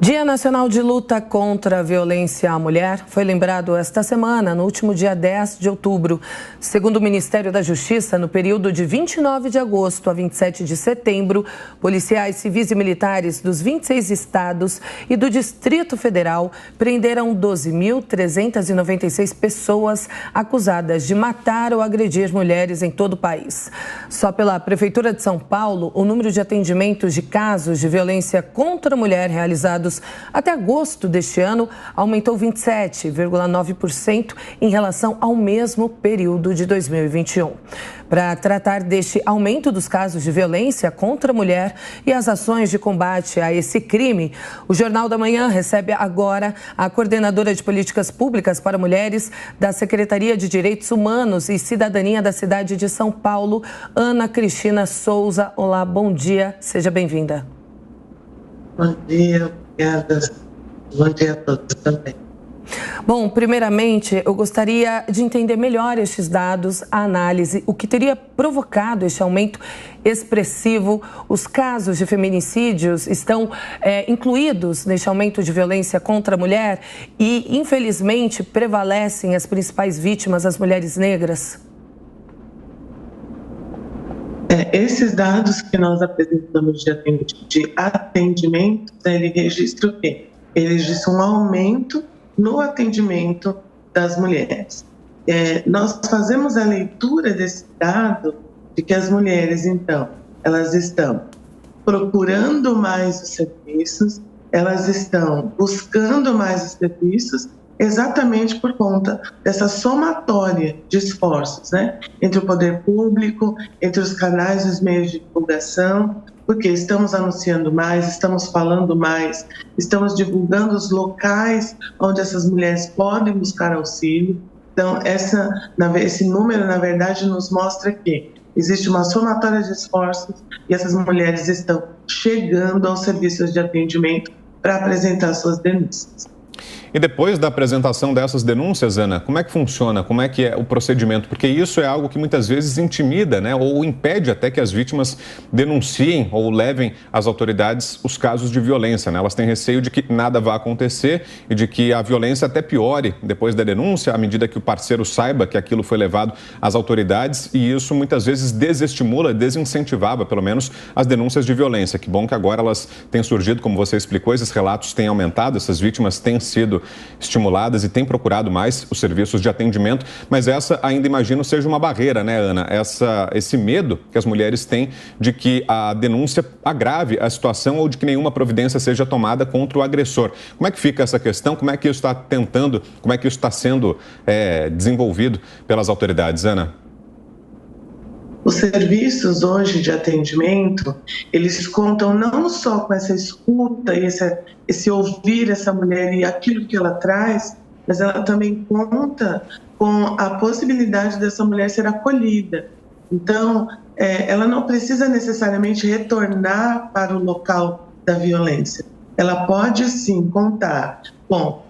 Dia Nacional de Luta contra a Violência à Mulher foi lembrado esta semana, no último dia 10 de outubro. Segundo o Ministério da Justiça, no período de 29 de agosto a 27 de setembro, policiais civis e militares dos 26 estados e do Distrito Federal prenderam 12.396 pessoas acusadas de matar ou agredir mulheres em todo o país. Só pela Prefeitura de São Paulo, o número de atendimentos de casos de violência contra a mulher realizados até agosto deste ano aumentou 27,9% em relação ao mesmo período de 2021. Para tratar deste aumento dos casos de violência contra a mulher e as ações de combate a esse crime, o Jornal da Manhã recebe agora a coordenadora de políticas públicas para mulheres da Secretaria de Direitos Humanos e Cidadania da cidade de São Paulo, Ana Cristina Souza. Olá, bom dia, seja bem-vinda. Bom dia, obrigada. Bom dia a todos também. Bom, primeiramente, eu gostaria de entender melhor estes dados, a análise, o que teria provocado este aumento expressivo. Os casos de feminicídios estão incluídos neste aumento de violência contra a mulher e, infelizmente, prevalecem as principais vítimas, as mulheres negras. Esses dados que nós apresentamos de atendimento, ele registra o quê? Ele registra um aumento no atendimento das mulheres. Nós fazemos a leitura desse dado de que as mulheres, então, elas estão procurando mais os serviços, elas estão buscando mais os serviços, exatamente por conta dessa somatória de esforços, né? Entre o poder público, entre os canais e os meios de divulgação, porque estamos anunciando mais, estamos falando mais, estamos divulgando os locais onde essas mulheres podem buscar auxílio. Então, esse número, na verdade, nos mostra que existe uma somatória de esforços e essas mulheres estão chegando aos serviços de atendimento para apresentar suas denúncias. E depois da apresentação dessas denúncias, Ana, como é que funciona? Como é que é o procedimento? Porque isso é algo que muitas vezes intimida, né? Ou impede até que as vítimas denunciem ou levem às autoridades os casos de violência, né? Elas têm receio de que nada vá acontecer e de que a violência até piore depois da denúncia, à medida que o parceiro saiba que aquilo foi levado às autoridades, e isso muitas vezes desestimula, desincentivava, pelo menos, as denúncias de violência. Que bom que agora elas têm surgido, como você explicou, esses relatos têm aumentado, essas vítimas têm sido estimuladas e têm procurado mais os serviços de atendimento, mas essa ainda imagino seja uma barreira, né, Ana? Esse medo que as mulheres têm de que a denúncia agrave a situação ou de que nenhuma providência seja tomada contra o agressor. Como é que fica essa questão? Como é que isso está sendo desenvolvido pelas autoridades, Ana? Os serviços hoje de atendimento, eles contam não só com essa escuta e esse ouvir essa mulher e aquilo que ela traz, mas ela também conta com a possibilidade dessa mulher ser acolhida. Então, ela não precisa necessariamente retornar para o local da violência. Ela pode, sim, contar com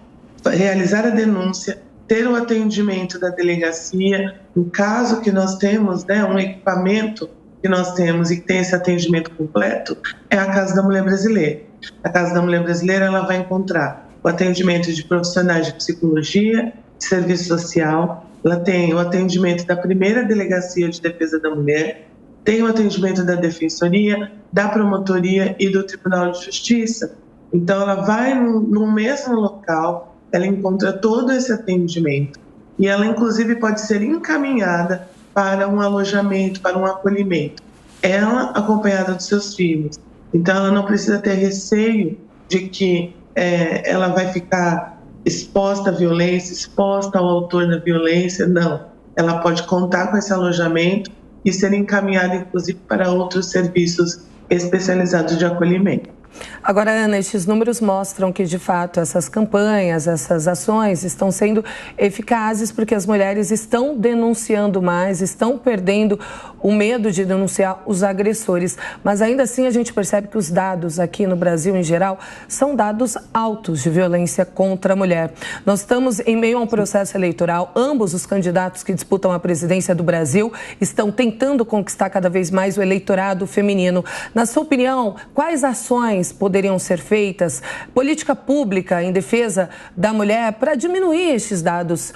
realizar a denúncia, ter o atendimento da delegacia. No caso que nós temos, né, um equipamento que nós temos e que tem esse atendimento completo, é a Casa da Mulher Brasileira. A Casa da Mulher Brasileira, ela vai encontrar o atendimento de profissionais de psicologia, de serviço social, ela tem o atendimento da primeira Delegacia de Defesa da Mulher, tem o atendimento da Defensoria, da Promotoria e do Tribunal de Justiça. Então, ela vai no mesmo local, ela encontra todo esse atendimento e ela, inclusive, pode ser encaminhada para um alojamento, para um acolhimento. Ela acompanhada dos seus filhos. Então, ela não precisa ter receio de que ela vai ficar exposta à violência, exposta ao autor da violência. Não. Ela pode contar com esse alojamento e ser encaminhada, inclusive, para outros serviços especializados de acolhimento. Agora, Ana, estes números mostram que, de fato, essas campanhas, essas ações estão sendo eficazes porque as mulheres estão denunciando mais, estão perdendo o medo de denunciar os agressores. Mas, ainda assim, a gente percebe que os dados aqui no Brasil, em geral, são dados altos de violência contra a mulher. Nós estamos em meio a um processo eleitoral. Ambos os candidatos que disputam a presidência do Brasil estão tentando conquistar cada vez mais o eleitorado feminino. Na sua opinião, quais ações ações poderiam ser feitas, política pública em defesa da mulher para diminuir estes dados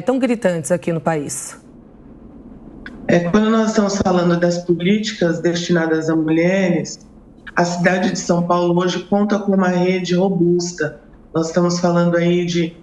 tão gritantes aqui no país? Quando nós estamos falando das políticas destinadas a mulheres, a cidade de São Paulo hoje conta com uma rede robusta. Nós estamos falando aí de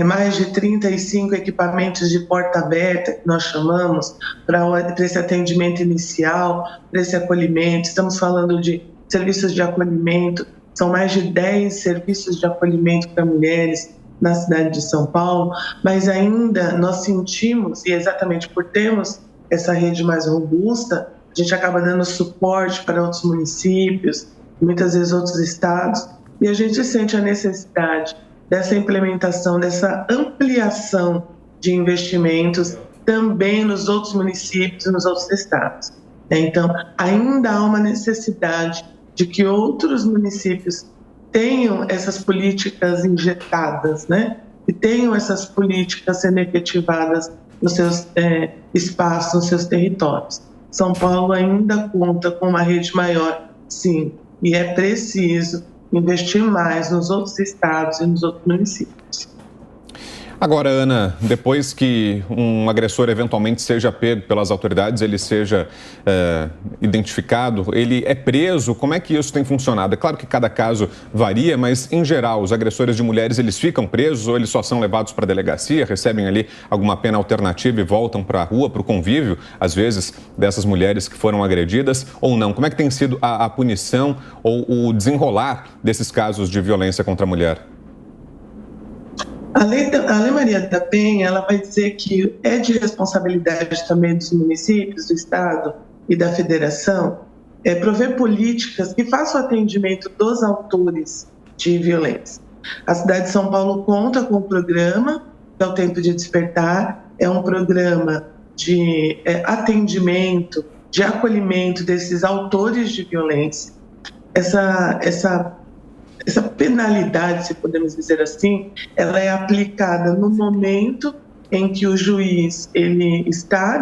mais de 35 equipamentos de porta aberta, que nós chamamos, para esse atendimento inicial, para esse acolhimento. Estamos falando de serviços de acolhimento, são mais de 10 serviços de acolhimento para mulheres na cidade de São Paulo, mas ainda nós sentimos, e exatamente por termos essa rede mais robusta, a gente acaba dando suporte para outros municípios, muitas vezes outros estados, e a gente sente a necessidade dessa implementação, dessa ampliação de investimentos também nos outros municípios e nos outros estados. Então, ainda há uma necessidade de que outros municípios tenham essas políticas injetadas, né? E tenham essas políticas sendo efetivadas nos seus espaços, nos seus territórios. São Paulo ainda conta com uma rede maior, sim, e é preciso investir mais nos outros estados e nos outros municípios. Agora, Ana, depois que um agressor eventualmente seja pego pelas autoridades, ele seja identificado, ele é preso, como é que isso tem funcionado? É claro que cada caso varia, mas, em geral, os agressores de mulheres, eles ficam presos ou eles só são levados para a delegacia, recebem ali alguma pena alternativa e voltam para a rua, para o convívio, às vezes, dessas mulheres que foram agredidas, ou não? Como é que tem sido a punição ou o desenrolar desses casos de violência contra a mulher? A Lei Maria da Penha, ela vai dizer que é de responsabilidade também dos municípios, do Estado e da Federação prover políticas que façam o atendimento dos autores de violência. A cidade de São Paulo conta com um programa, que é o Tempo de Despertar, é um programa de atendimento, de acolhimento desses autores de violência. Essa penalidade, se podemos dizer assim, ela é aplicada no momento em que o juiz ele está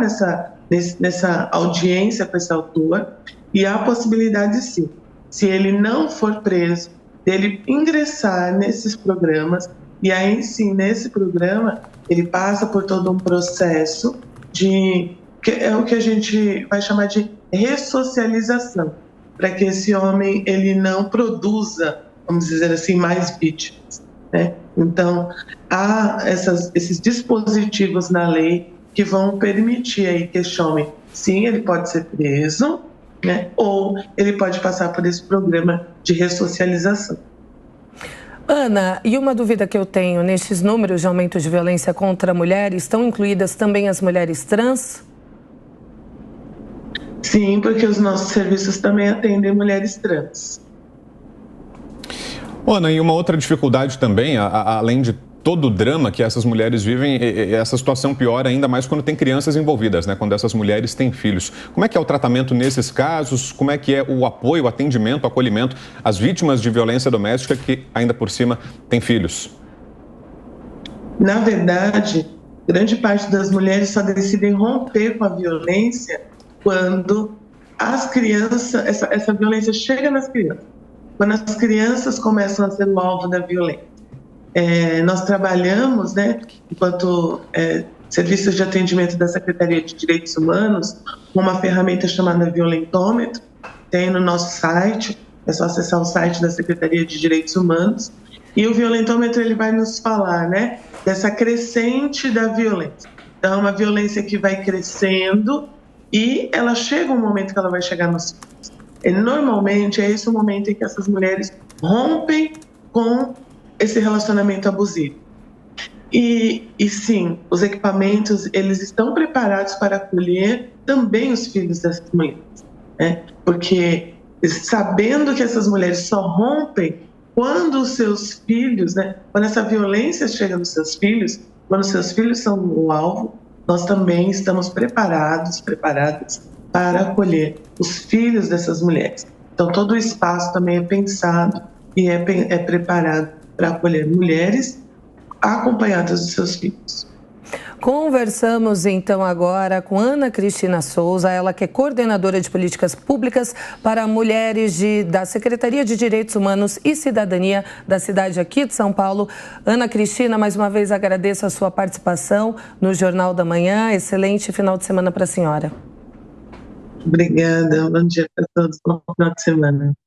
nessa audiência com esse autor, e há a possibilidade, sim, se ele não for preso, dele ingressar nesses programas, e aí sim, nesse programa, ele passa por todo um processo que é o que a gente vai chamar de ressocialização, para que esse homem ele não produza, vamos dizer assim, mais vítimas, né? Então, há esses dispositivos na lei que vão permitir aí que esse homem, sim, ele pode ser preso, né? Ou ele pode passar por esse programa de ressocialização. Ana, e uma dúvida que eu tenho, nestes números de aumento de violência contra a mulher, estão incluídas também as mulheres trans? Sim, porque os nossos serviços também atendem mulheres trans. Ana, e uma outra dificuldade também, além de todo o drama que essas mulheres vivem, essa situação piora ainda mais quando tem crianças envolvidas, né? Quando essas mulheres têm filhos. Como é que é o tratamento nesses casos? Como é que é o apoio, o atendimento, o acolhimento às vítimas de violência doméstica que ainda por cima têm filhos? Na verdade, grande parte das mulheres só decidem romper com a violência quando as crianças, essa violência chega nas crianças. Quando as crianças começam a ser o alvo da violência. Nós trabalhamos, né, enquanto serviços de atendimento da Secretaria de Direitos Humanos, com uma ferramenta chamada Violentômetro, tem no nosso site, é só acessar o site da Secretaria de Direitos Humanos, e o Violentômetro ele vai nos falar, né, dessa crescente da violência. Então, é uma violência que vai crescendo e ela chega um momento que ela vai chegar nos filhos. Normalmente é esse o momento em que essas mulheres rompem com esse relacionamento abusivo. E sim, os equipamentos eles estão preparados para acolher também os filhos dessas mulheres, né? Porque sabendo que essas mulheres só rompem quando os seus filhos, né? Quando essa violência chega nos seus filhos, quando os seus filhos são o alvo, nós também estamos preparadas para acolher os filhos dessas mulheres. Então, todo o espaço também é pensado e é preparado para acolher mulheres acompanhadas dos seus filhos. Conversamos então agora com Ana Cristina Souza, ela que é coordenadora de políticas públicas para mulheres da Secretaria de Direitos Humanos e Cidadania da cidade aqui de São Paulo. Ana Cristina, mais uma vez agradeço a sua participação no Jornal da Manhã. Excelente final de semana para a senhora. Obrigada, bom dia para todos, bom final de semana.